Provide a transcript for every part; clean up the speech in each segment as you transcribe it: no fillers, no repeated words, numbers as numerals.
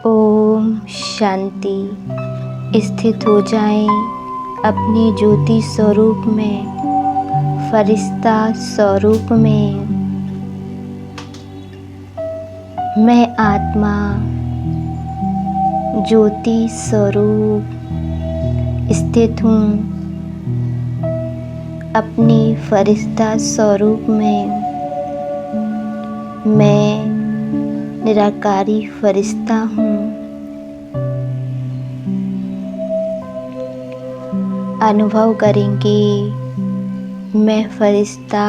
ओम शांति। स्थित हो जाएं अपने ज्योति स्वरूप में, फरिश्ता स्वरूप में। मैं आत्मा ज्योति स्वरूप स्थित हूँ अपने फरिश्ता स्वरूप में। मैं निराकारी फरिश्ता हूँ। अनुभव करेंगे मैं फरिश्ता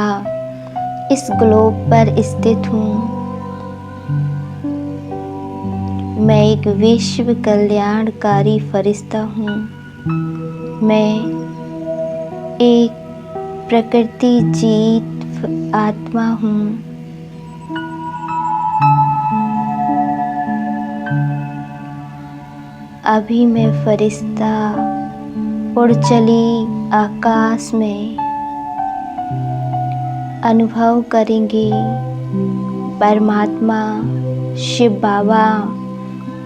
इस ग्लोब पर स्थित हूँ। मैं एक विश्व कल्याणकारी फरिश्ता हूँ। मैं एक प्रकृति जीत आत्मा हूँ। अभी मैं फरिश्ता उड़ चली आकाश में। अनुभव करेंगे परमात्मा शिव बाबा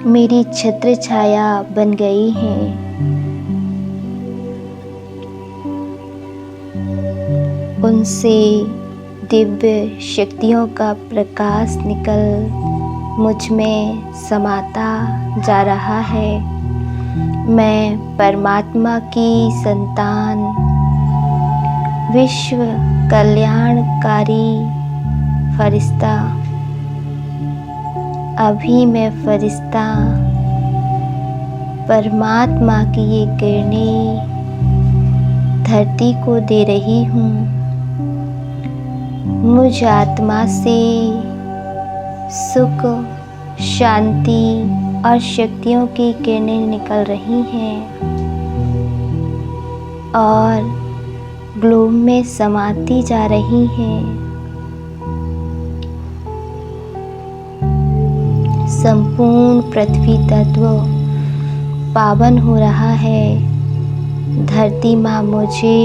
मेरी छत्र छाया बन गई हैं। उनसे दिव्य शक्तियों का प्रकाश निकल मुझ में समाता जा रहा है। मैं परमात्मा की संतान, विश्व कल्याणकारी फरिश्ता। अभी मैं फरिश्ता परमात्मा की ये किरणें धरती को दे रही हूँ। मुझ आत्मा से सुख, शांति और शक्तियों की किरणें निकल रही हैं और ग्लोब में समाती जा रही हैं। संपूर्ण पृथ्वी तत्व पावन हो रहा है। धरती माँ मुझे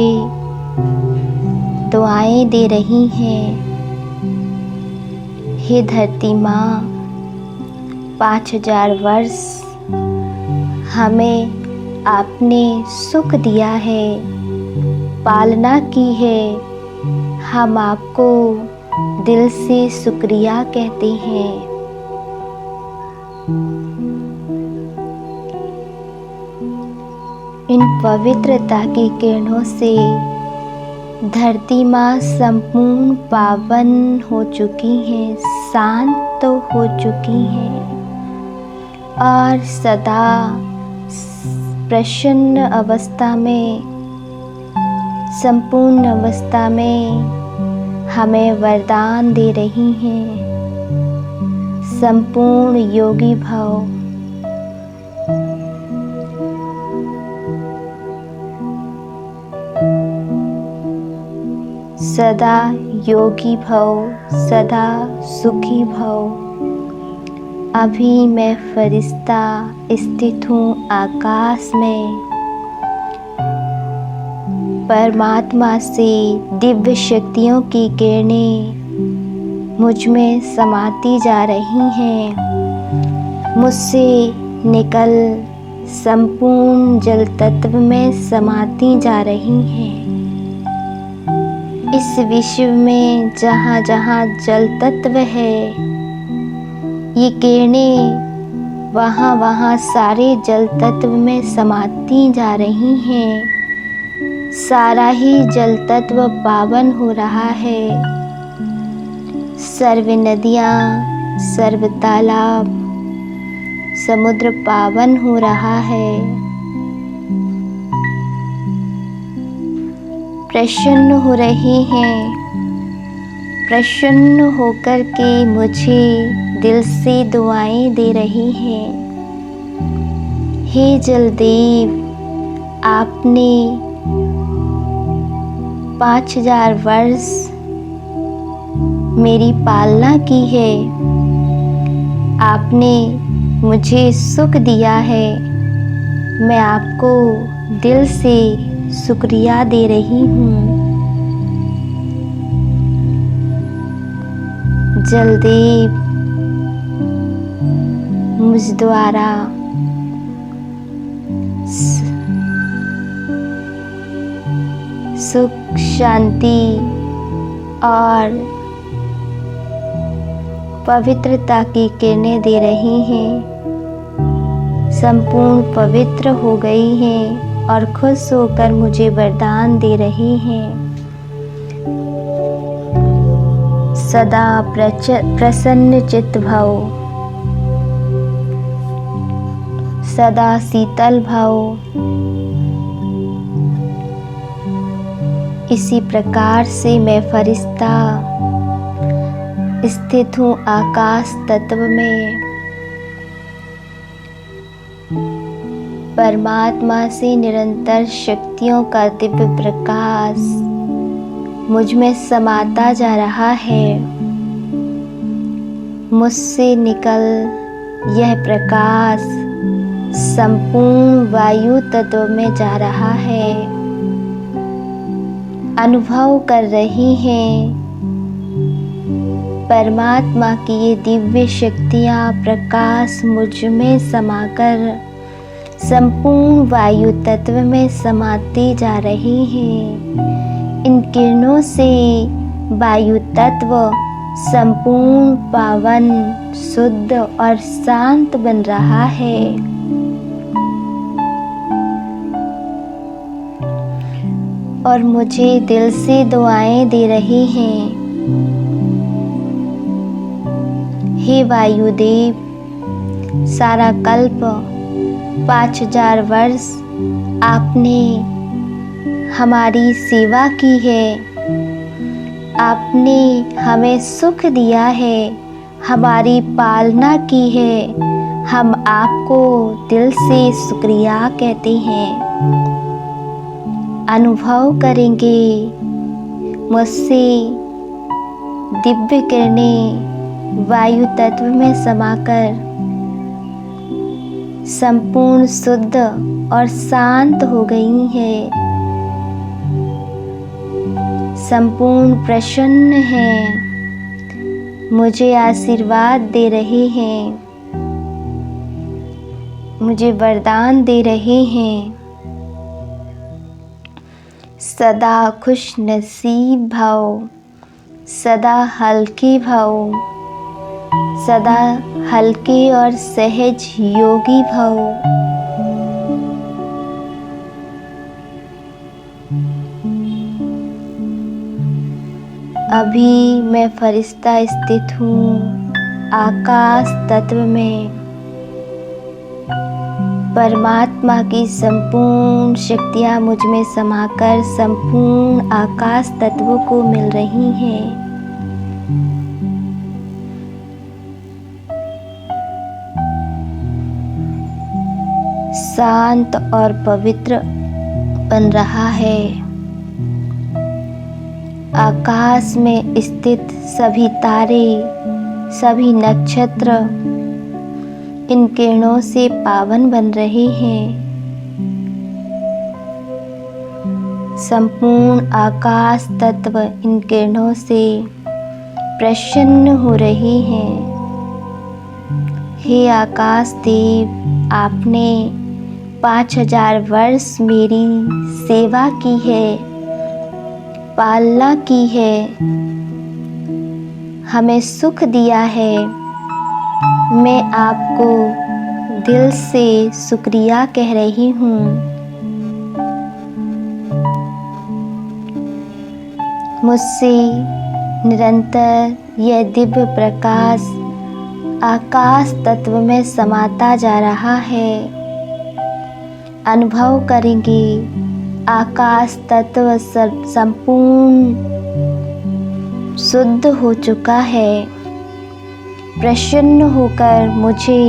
दुआएं दे रही हैं। हे धरती माँ, 5000 वर्ष हमें आपने सुख दिया है, पालना की है। हम आपको दिल से शुक्रिया कहते हैं। इन पवित्रता की किरणों से धरती माँ संपूर्ण पावन हो चुकी हैं, शांत हो चुकी हैं और सदा प्रसन्न अवस्था में, संपूर्ण अवस्था में हमें वरदान दे रही हैं। संपूर्ण योगी भाव, सदा योगी भव, सदा सुखी भव। अभी मैं फरिश्ता स्थित हूँ आकाश में। परमात्मा से दिव्य शक्तियों की किरणें मुझ में समाती जा रही हैं। मुझसे निकल संपूर्ण जल तत्व में समाती जा रही हैं। इस विश्व में जहाँ जहाँ जल तत्व है, ये किरणें वहाँ वहाँ सारे जल तत्व में समाती जा रही हैं। सारा ही जल तत्व पावन हो रहा है। सर्व नदियाँ, सर्व तालाब, समुद्र पावन हो रहा है। प्रसन्न हो रहे हैं। प्रसन्न होकर के मुझे दिल से दुआएं दे रही हैं। हे जलदेव, आपने 5000 वर्ष मेरी पालना की है। आपने मुझे सुख दिया है। मैं आपको दिल से शुक्रिया दे रही हूँ। जलदेव, मुझ द्वारा सुख, शांति और पवित्रता की किरणें दे रही हैं, संपूर्ण पवित्र हो गई हैं और खुश होकर मुझे वरदान दे रही हैं। सदा प्रसन्न चित्त भव, सदा शीतल भव। इसी प्रकार से मैं फरिश्ता स्थित हूँ आकाश तत्व में। परमात्मा से निरंतर शक्तियों का दिव्य प्रकाश मुझ में समाता जा रहा है। मुझसे निकल यह प्रकाश संपूर्ण वायु तत्व में जा रहा है। अनुभव कर रही हैं परमात्मा की ये दिव्य शक्तियाँ, प्रकाश मुझ में समाकर संपूर्ण वायु तत्व में समाती जा रही हैं। इन किरणों से वायु तत्व संपूर्ण पावन, शुद्ध और शांत बन रहा है। और मुझे दिल से दुआएं दे रही हैं। हे वायुदेव, सारा कल्प 5000 वर्ष आपने हमारी सेवा की है। आपने हमें सुख दिया है, हमारी पालना की है। हम आपको दिल से शुक्रिया कहते हैं। अनुभव करेंगे मुझसे दिव्य किरणें वायु तत्व में समाकर संपूर्ण शुद्ध और शांत हो गई है, संपूर्ण प्रसन्न है, मुझे आशीर्वाद दे रहे हैं, मुझे वरदान दे रहे हैं। सदा खुश नसीब भव, सदा हल्के भव, सदा हल्के और सहज योगी भव। अभी मैं फरिश्ता स्थित हूँ आकाश तत्व में। परमात्मा की संपूर्ण शक्तियाँ मुझ में समाकर संपूर्ण आकाश तत्वों को मिल रही हैं। शांत और पवित्र बन रहा है। आकाश में स्थित सभी तारे, सभी नक्षत्र इन किरणों से पावन बन रहे हैं। संपूर्ण आकाश तत्व इन किरणों से प्रसन्न हो रहे हैं। हे आकाश देव, आपने 5000 वर्ष मेरी सेवा की है, पालना की है, हमें सुख दिया है। मैं आपको दिल से शुक्रिया कह रही हूँ। मुझसे निरंतर यह दिव्य प्रकाश आकाश तत्व में समाता जा रहा है। अनुभव करेंगे आकाश तत्व संपूर्ण शुद्ध हो चुका है। प्रसन्न होकर मुझे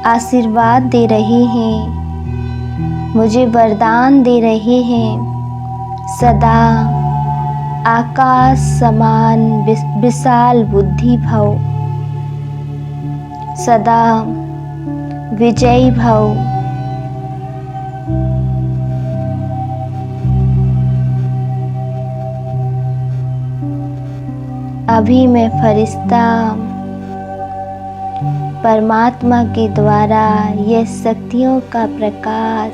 आशीर्वाद दे रहे हैं, मुझे वरदान दे रहे हैं। सदा आकाश समान विशाल बुद्धि भव, सदा विजयी भव। अभी मैं फरिश्ता परमात्मा के द्वारा यह शक्तियों का प्रकाश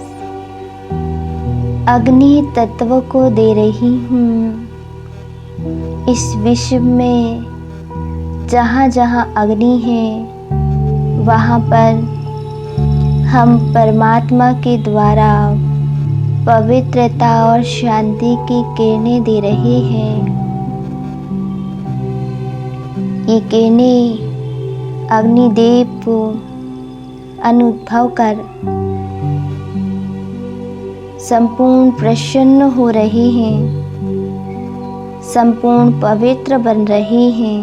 अग्नि तत्व को दे रही हूँ। इस विश्व में जहाँ जहाँ अग्नि है वहाँ पर हम परमात्मा के द्वारा पवित्रता और शांति की किरणें दे रहे हैं। ये किरणें अग्निदेव को अनुभव कर संपूर्ण प्रसन्न हो रहे हैं, संपूर्ण पवित्र बन रहे हैं।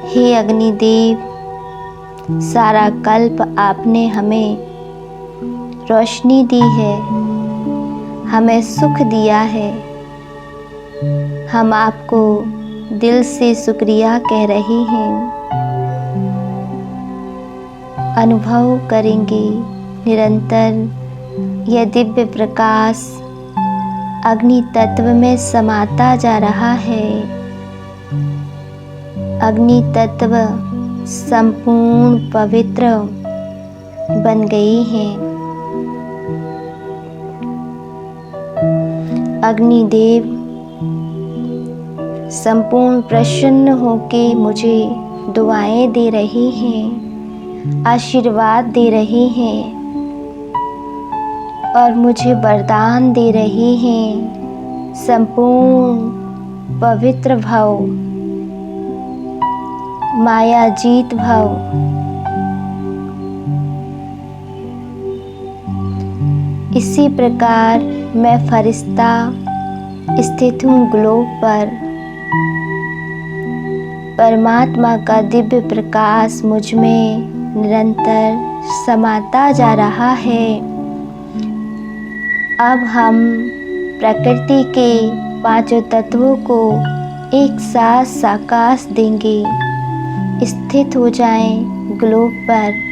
हे अग्निदेव, सारा कल्प आपने हमें रोशनी दी है, हमें सुख दिया है। हम आपको दिल से शुक्रिया कह रहे हैं। अनुभव करेंगे निरंतर यह दिव्य प्रकाश अग्नि तत्व में समाता जा रहा है। अग्नि तत्व संपूर्ण पवित्र बन गई है। अग्निदेव संपूर्ण प्रसन्न होके मुझे दुआएं दे रहे हैं, आशीर्वाद दे रहे हैं और मुझे वरदान दे रहे हैं। संपूर्ण पवित्र भव, माया जीत भव। इसी प्रकार मैं फरिश्ता स्थित हूँ ग्लोब पर। परमात्मा का दिव्य प्रकाश मुझ में निरंतर समाता जा रहा है। अब हम प्रकृति के पांचों तत्वों को एक साथ साकाश देंगे। स्थित हो जाएं ग्लोब पर।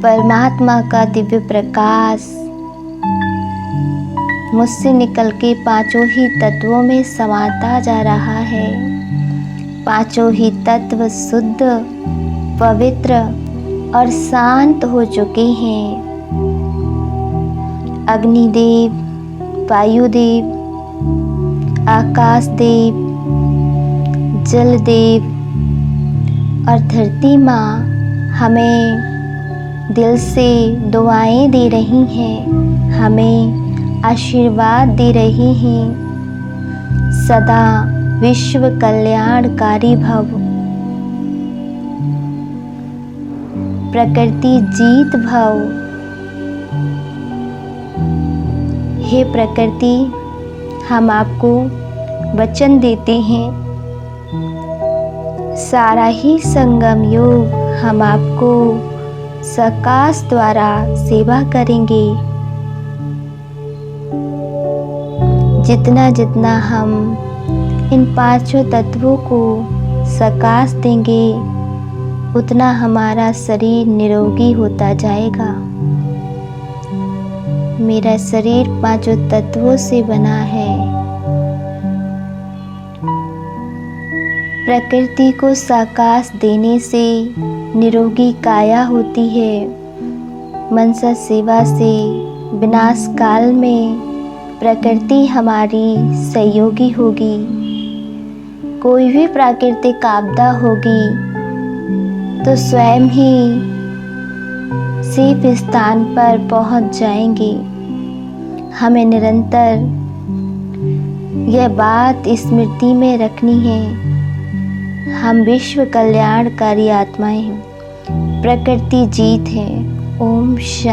परमात्मा का दिव्य प्रकाश मुझसे निकल के पांचों ही तत्वों में समाता जा रहा है। पांचों ही तत्व शुद्ध, पवित्र और शांत हो चुके हैं। अग्निदेव, वायुदेव, आकाशदेव, जलदेव और धरती माँ हमें दिल से दुआएं दे रही हैं, हमें आशीर्वाद दे रहे हैं। सदा विश्व कल्याणकारी भव। प्रकृति जीत भव। हे प्रकृति, हम आपको वचन देते हैं, सारा ही संगम योग हम आपको सकाश द्वारा सेवा करेंगे। जितना जितना हम इन पांचों तत्वों को सकाश देंगे उतना हमारा शरीर निरोगी होता जाएगा। मेरा शरीर पांचों तत्वों से बना है। प्रकृति को सकाश देने से निरोगी काया होती है। मनसा सेवा से विनाश काल में प्रकृति हमारी सहयोगी होगी। कोई भी प्राकृतिक आपदा होगी तो स्वयं ही सेफ स्थान पर पहुंच जाएंगे। हमें निरंतर यह बात स्मृति में रखनी है, हम विश्व कल्याणकारी आत्माएं हैं। प्रकृति जीत है। ओम शांति।